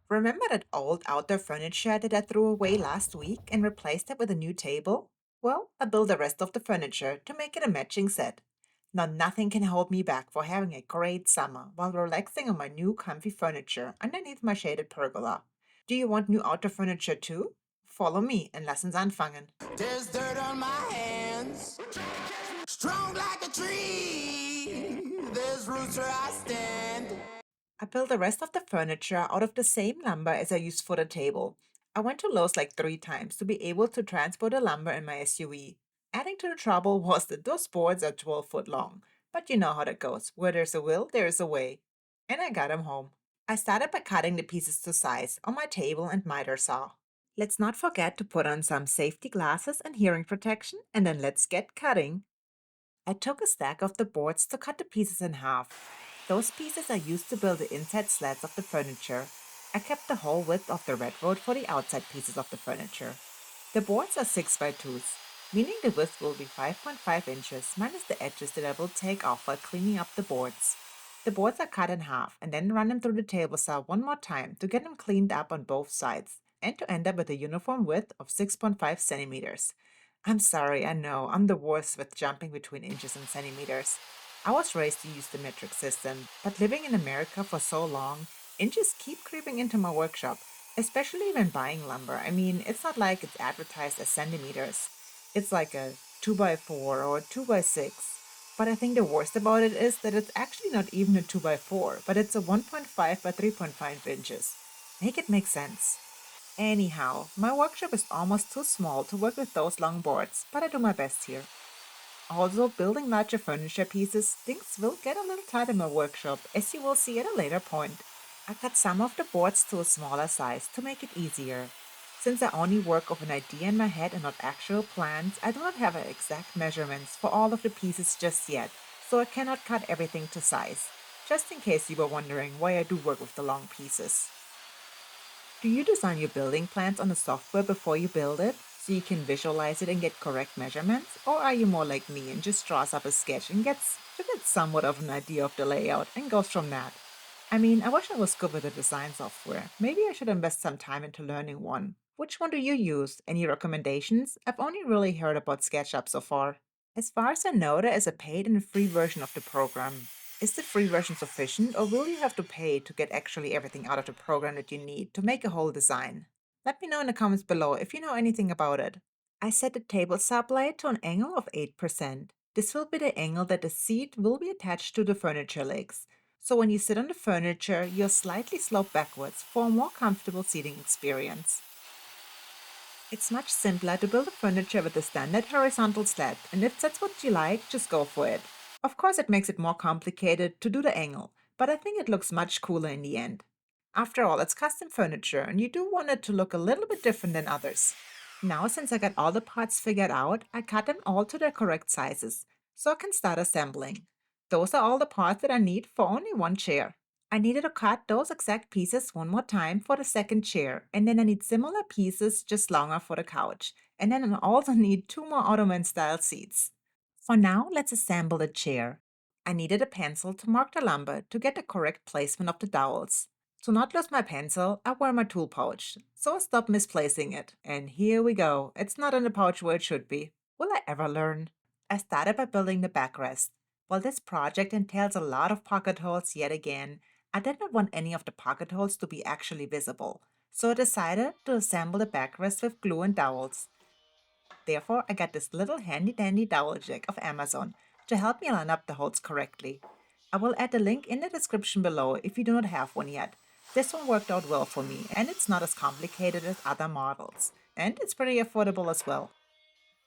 Remember that old outdoor furniture that I threw away last week and replaced it with a new table? Well, I built the rest of the furniture to make it a matching set. Now, nothing can hold me back for having a great summer while relaxing on my new comfy furniture underneath my shaded pergola. Do you want new outdoor furniture too? Follow me and lass uns anfangen. There's dirt on my hands, strong like a tree. There's roots where I stand. I built the rest of the furniture out of the same lumber as I used for the table. I went to Lowe's like 3 times to be able to transport the lumber in my SUV. Adding to the trouble was that those boards are 12 foot long. But you know how that goes. Where there's a will, there is a way. And I got them home. I started by cutting the pieces to size on my table and miter saw. Let's not forget to put on some safety glasses and hearing protection, and then let's get cutting. I took a stack of the boards to cut the pieces in half. Those pieces I used to build the inside slats of the furniture. I kept the whole width of the redwood for the outside pieces of the furniture. The boards are 6 by 2s, meaning the width will be 5.5 inches minus the edges that I will take off while cleaning up the boards. The boards are cut in half and then run them through the table saw one more time to get them cleaned up on both sides and to end up with a uniform width of 6.5 centimeters. I'm sorry, I know, I'm the worst with jumping between inches and centimeters. I was raised to use the metric system, but living in America for so long, inches keep creeping into my workshop, especially when buying lumber. I mean, it's not like it's advertised as centimeters. It's like a 2 by 4 or 2 by 6. But I think the worst about it is that it's actually not even a 2 by 4, but it's a 1.5 by 3.5 inches. Make it make sense. Anyhow, my workshop is almost too small to work with those long boards, but I do my best here. Also, building larger furniture pieces, things will get a little tight in my workshop, as you will see at a later point. I cut some of the boards to a smaller size to make it easier. Since I only work off an idea in my head and not actual plans, I do not have exact measurements for all of the pieces just yet, so I cannot cut everything to size. Just in case you were wondering why I do work with the long pieces. Do you design your building plans on the software before you build it, so you can visualize it and get correct measurements? Or are you more like me and just draws up a sketch and gets somewhat of an idea of the layout and goes from that? I mean, I wish I was good with the design software. Maybe I should invest some time into learning one. Which one do you use? Any recommendations? I've only really heard about SketchUp so far. As far as I know, there is a paid and a free version of the program. Is the free version sufficient, or will you have to pay to get actually everything out of the program that you need to make a whole design? Let me know in the comments below if you know anything about it. I set the table saw blade to an angle of 8%. This will be the angle that the seat will be attached to the furniture legs. So when you sit on the furniture, you're slightly sloped backwards for a more comfortable seating experience. It's much simpler to build a furniture with a standard horizontal slat, and if that's what you like, just go for it. Of course, it makes it more complicated to do the angle, but I think it looks much cooler in the end. After all, it's custom furniture, and you do want it to look a little bit different than others. Now, since I got all the parts figured out, I cut them all to their correct sizes, so I can start assembling. Those are all the parts that I need for only one chair. I needed to cut those exact pieces one more time for the second chair, and then I need similar pieces just longer for the couch. And then I also need 2 more Ottoman-style seats. For now, let's assemble the chair. I needed a pencil to mark the lumber to get the correct placement of the dowels. To not lose my pencil, I wear my tool pouch, so I stopped misplacing it. And here we go. It's not in the pouch where it should be. Will I ever learn? I started by building the backrest. While this project entails a lot of pocket holes yet again, I did not want any of the pocket holes to be actually visible, so I decided to assemble the backrest with glue and dowels. Therefore, I got this little handy-dandy dowel jig of Amazon to help me line up the holes correctly. I will add the link in the description below if you do not have one yet. This one worked out well for me, and it's not as complicated as other models, and it's pretty affordable as well.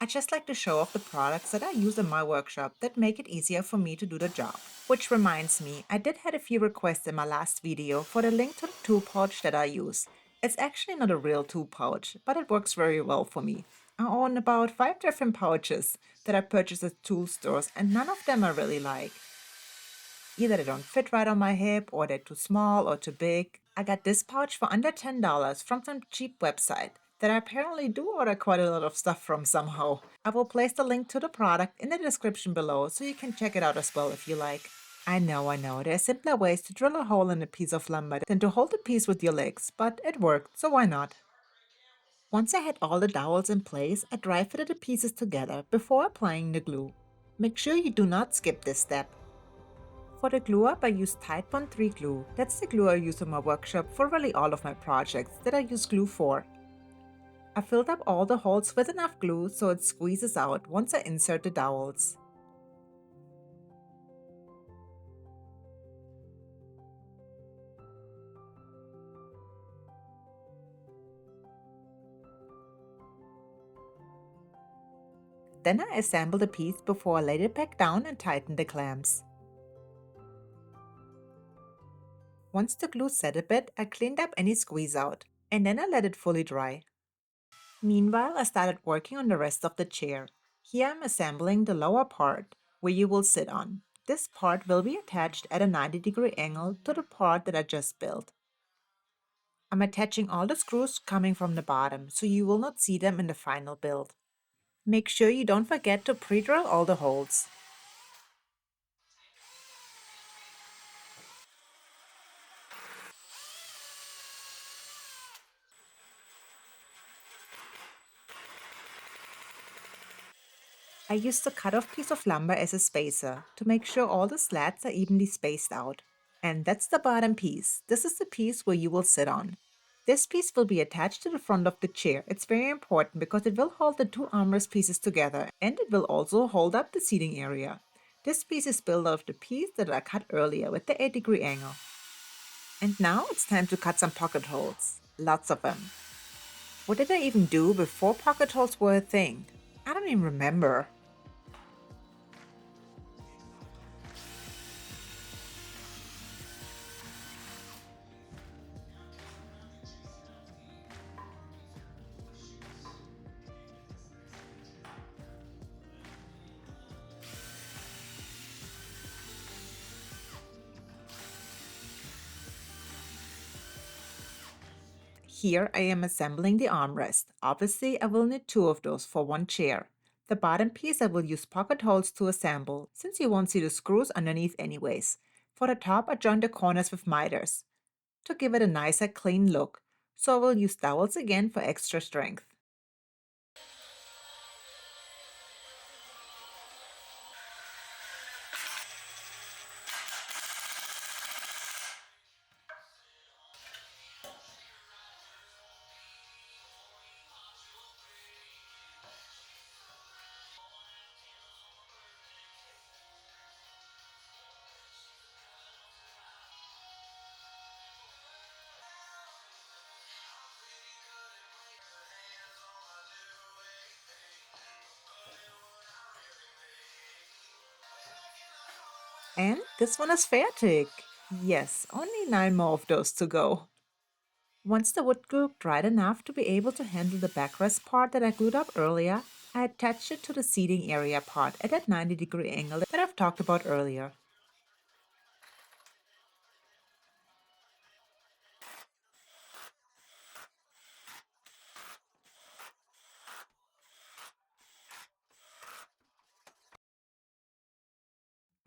I just like to show off the products that I use in my workshop that make it easier for me to do the job. Which reminds me, I did had a few requests in my last video for the link to the tool pouch that I use. It's actually not a real tool pouch, but it works very well for me. I own about 5 different pouches that I purchase at tool stores, and none of them I really like. Either they don't fit right on my hip, or they're too small or too big. I got this pouch for under $10 from some cheap website that I apparently do order quite a lot of stuff from somehow. I will place the link to the product in the description below so you can check it out as well if you like. I know. There are simpler ways to drill a hole in a piece of lumber than to hold the piece with your legs, but it worked, so why not? Once I had all the dowels in place, I dry fitted the pieces together before applying the glue. Make sure you do not skip this step. For the glue up, I used Tide Bond 3 glue. That's the glue I use in my workshop for really all of my projects that I use glue for. I filled up all the holes with enough glue so it squeezes out once I insert the dowels. Then I assemble the piece before I laid it back down and tighten the clamps. Once the glue set a bit, I cleaned up any squeeze out, and then I let it fully dry. Meanwhile, I started working on the rest of the chair. Here I'm assembling the lower part, where you will sit on. This part will be attached at a 90-degree angle to the part that I just built. I'm attaching all the screws coming from the bottom, so you will not see them in the final build. Make sure you don't forget to pre-drill all the holes. I used a cut-off piece of lumber as a spacer to make sure all the slats are evenly spaced out. And that's the bottom piece. This is the piece where you will sit on. This piece will be attached to the front of the chair. It's very important because it will hold the two armrest pieces together and it will also hold up the seating area. This piece is built out of the piece that I cut earlier with the 8-degree angle. And now it's time to cut some pocket holes. Lots of them. What did I even do before pocket holes were a thing? I don't even remember. Here I am assembling the armrest. Obviously, I will need two of those for one chair. The bottom piece I will use pocket holes to assemble, since you won't see the screws underneath anyways. For the top, I joined the corners with miters to give it a nicer, clean look, so I will use dowels again for extra strength. And this one is fertig. Yes, only 9 more of those to go. Once the wood glue dried enough to be able to handle the backrest part that I glued up earlier, I attached it to the seating area part at that 90-degree angle that I've talked about earlier.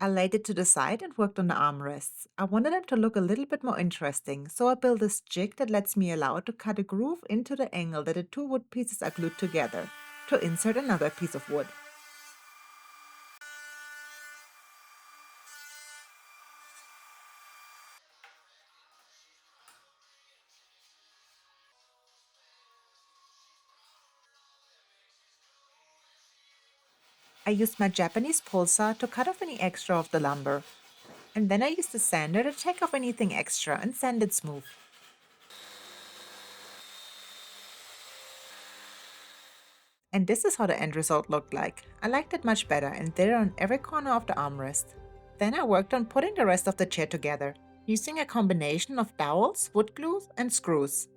I laid it to the side and worked on the armrests. I wanted them to look a little bit more interesting, so I built this jig that lets me allow it to cut a groove into the angle that the two wood pieces are glued together to insert another piece of wood. I used my Japanese pull saw to cut off any extra of the lumber, and then I used a sander to take off anything extra and sand it smooth. And this is how the end result looked like. I liked it much better and did it on every corner of the armrest. Then I worked on putting the rest of the chair together, using a combination of dowels, wood glue, and screws.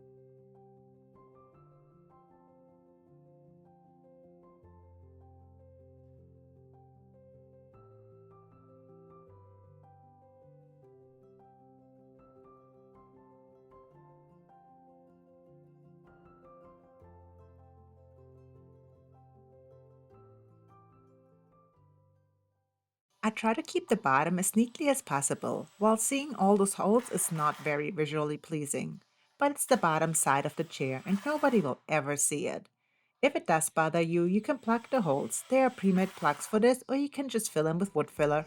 I try to keep the bottom as neatly as possible, while seeing all those holes is not very visually pleasing. But it's the bottom side of the chair and nobody will ever see it. If it does bother you, you can plug the holes. There are pre-made plugs for this, or you can just fill them with wood filler.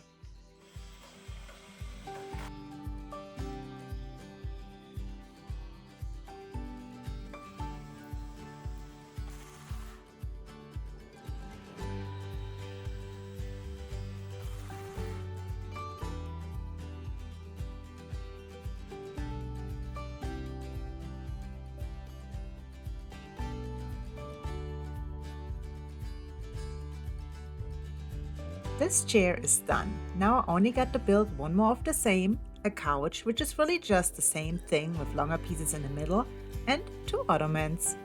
This chair is done. Now I only got to build one more of the same, a couch, which is really just the same thing with longer pieces in the middle, and two ottomans.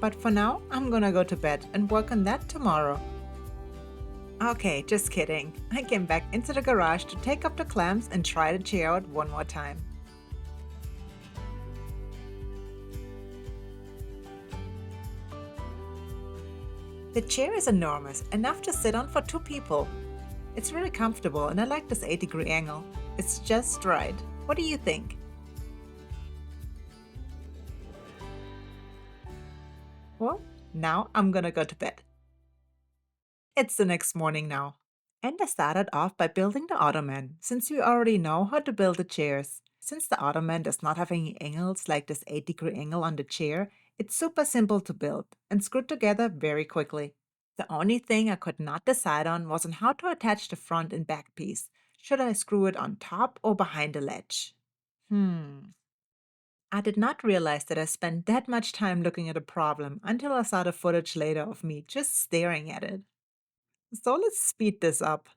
But for now, I'm gonna go to bed and work on that tomorrow. Okay, just kidding. I came back into the garage to take up the clamps and try the chair out one more time. The chair is enormous, enough to sit on for two people. It's really comfortable and I like this 8-degree angle. It's just right. What do you think? Well, now I'm gonna go to bed. It's the next morning now. And I started off by building the ottoman, since we already know how to build the chairs. Since the ottoman does not have any angles like this 8-degree angle on the chair, it's super simple to build and screw together very quickly. The only thing I could not decide on was on how to attach the front and back piece. Should I screw it on top or behind the ledge? I did not realize that I spent that much time looking at a problem until I saw the footage later of me just staring at it. So let's speed this up.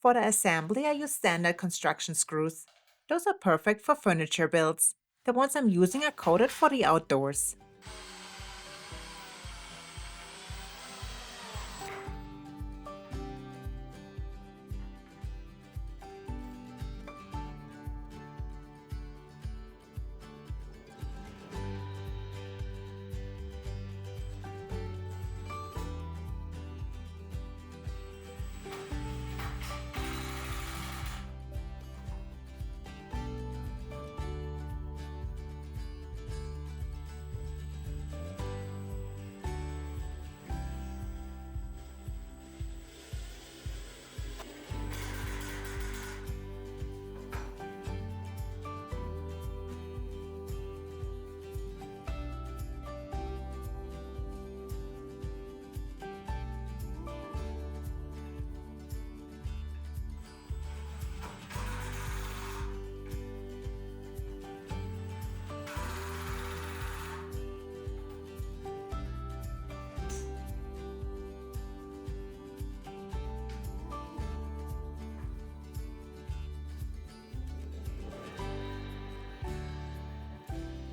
For the assembly, I use standard construction screws. Those are perfect for furniture builds. The ones I'm using are coated for the outdoors.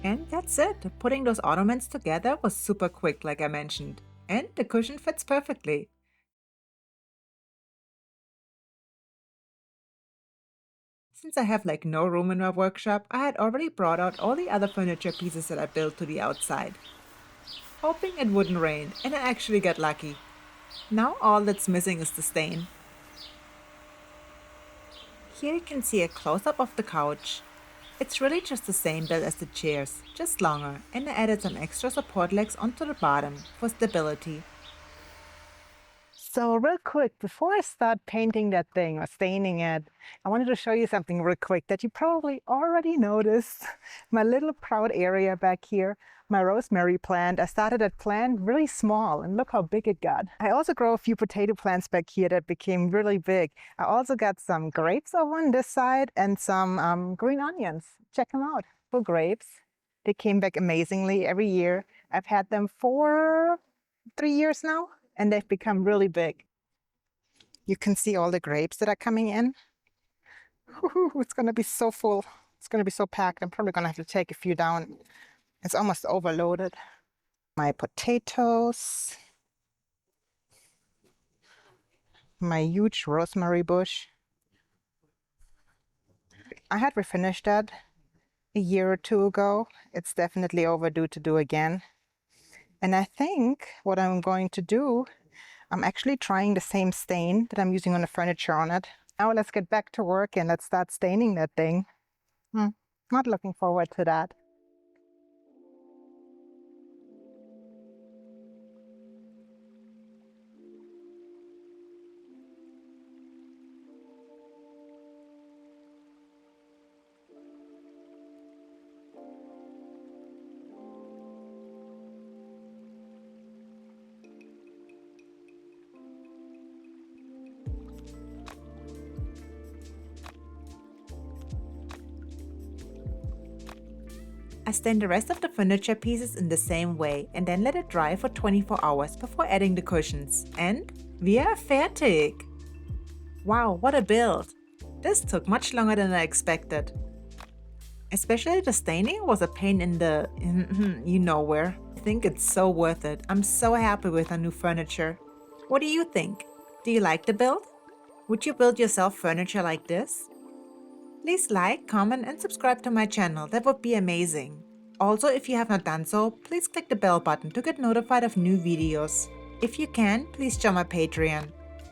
And that's it. Putting those ottomans together was super quick, like I mentioned. And the cushion fits perfectly. Since I have like no room in my workshop, I had already brought out all the other furniture pieces that I built to the outside, hoping it wouldn't rain, and I actually got lucky. Now all that's missing is the stain. Here you can see a close-up of the couch. It's really just the same build as the chairs, just longer, and I added some extra support legs onto the bottom for stability. So real quick, before I start painting that thing or staining it, I wanted to show you something real quick that you probably already noticed. My little proud area back here, my rosemary plant. I started that plant really small and look how big it got. I also grow a few potato plants back here that became really big. I also got some grapes over on this side and some green onions. Check them out, full grapes. They came back amazingly every year. I've had them for 3 years now, and they've become really big. You can see all the grapes that are coming in. It's going to be so full. It's going to be so packed. I'm probably going to have to take a few down. It's almost overloaded. My potatoes. My huge rosemary bush. I had refinished that a year or two ago. It's definitely overdue to do again. And I think what I'm going to do, I'm actually trying the same stain that I'm using on the furniture on it. Now let's get back to work and let's start staining that thing. Not looking forward to that. I stain the rest of the furniture pieces in the same way and then let it dry for 24 hours before adding the cushions. And we are fertig! Wow, what a build! This took much longer than I expected. Especially the staining was a pain in the you know where. I think it's so worth it. I'm so happy with our new furniture. What do you think? Do you like the build? Would you build yourself furniture like this? Please like, comment and subscribe to my channel, that would be amazing. Also, if you have not done so, please click the bell button to get notified of new videos. If you can, please join my Patreon.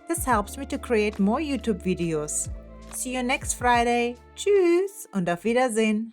This helps me to create more YouTube videos. See you next Friday. Tschüss und auf Wiedersehen.